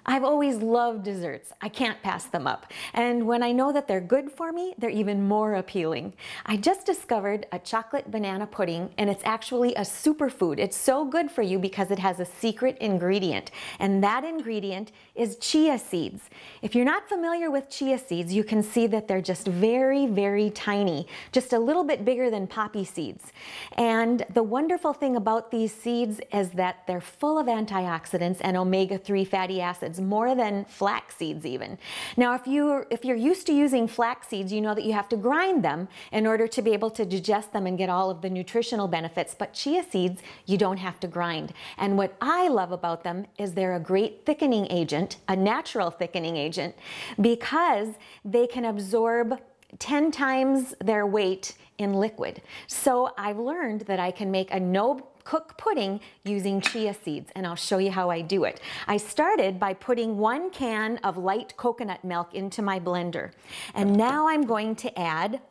I've always loved desserts. I can't pass them up. And when I know that they're good for me, they're even more appealing. I just discovered a chocolate banana pudding, and it's actually a superfood. It's so good for you because it has a secret ingredient, and that ingredient is chia seeds. If you're not familiar with chia seeds, you can see that they're just very, very tiny, just a little bit bigger than poppy seeds. And the wonderful thing about these seeds is that they're full of antioxidants and omega-3 fatty acids, more than flax seeds even. Now, if you're used to using flax seeds, you know that you have to grind them in order to be able to digest them and get all of the nutritional benefits. But chia seeds, you don't have to grind. And what I love about them is they're a great thickening agent, a natural thickening agent, because they can absorb 10 times their weight in liquid. So I've learned that I can make a no-cook pudding using chia seeds, and I'll show you how I do it. I started by putting 1 can of light coconut milk into my blender, and now I'm going to add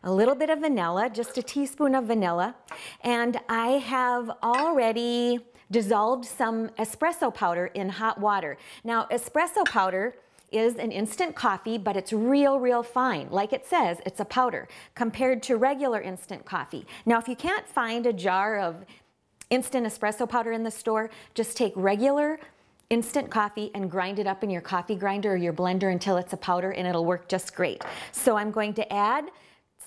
a little bit of vanilla, just a teaspoon of vanilla, and I have already dissolved some espresso powder in hot water. Now, espresso powder is an instant coffee, but it's real fine. Like it says, it's a powder compared to regular instant coffee. Now, if you can't find a jar of instant espresso powder in the store, just take regular instant coffee and grind it up in your coffee grinder or your blender until it's a powder, and it'll work just great. So I'm going to add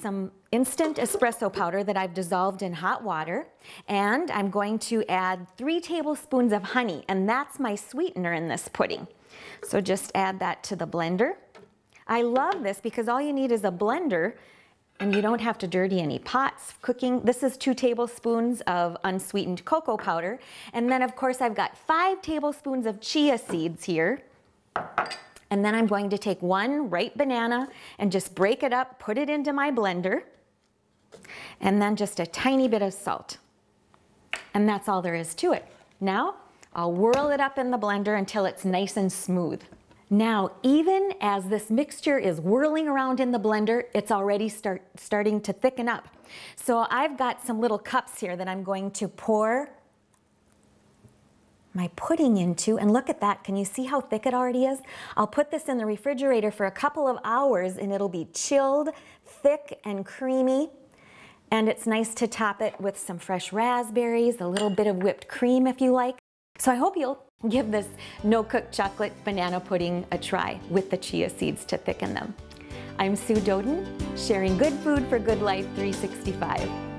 some instant espresso powder that I've dissolved in hot water, and I'm going to add 3 tablespoons of honey, and that's my sweetener in this pudding. So just add that to the blender. I love this because all you need is a blender and you don't have to dirty any pots cooking. This is 2 tablespoons of unsweetened cocoa powder. And then of course I've got 5 tablespoons of chia seeds here. And then I'm going to take 1 ripe banana and just break it up, put it into my blender, and then just a tiny bit of salt. And that's all there is to it. Now, I'll whirl it up in the blender until it's nice and smooth. Now, even as this mixture is whirling around in the blender, it's already starting to thicken up. So I've got some little cups here that I'm going to pour my pudding into, and look at that. Can you see how thick it already is? I'll put this in the refrigerator for a couple of hours and it'll be chilled, thick and creamy. And it's nice to top it with some fresh raspberries, a little bit of whipped cream if you like. So I hope you'll give this no-cook chocolate banana pudding a try with the chia seeds to thicken them. I'm Sue Doden, sharing good food for good life 365.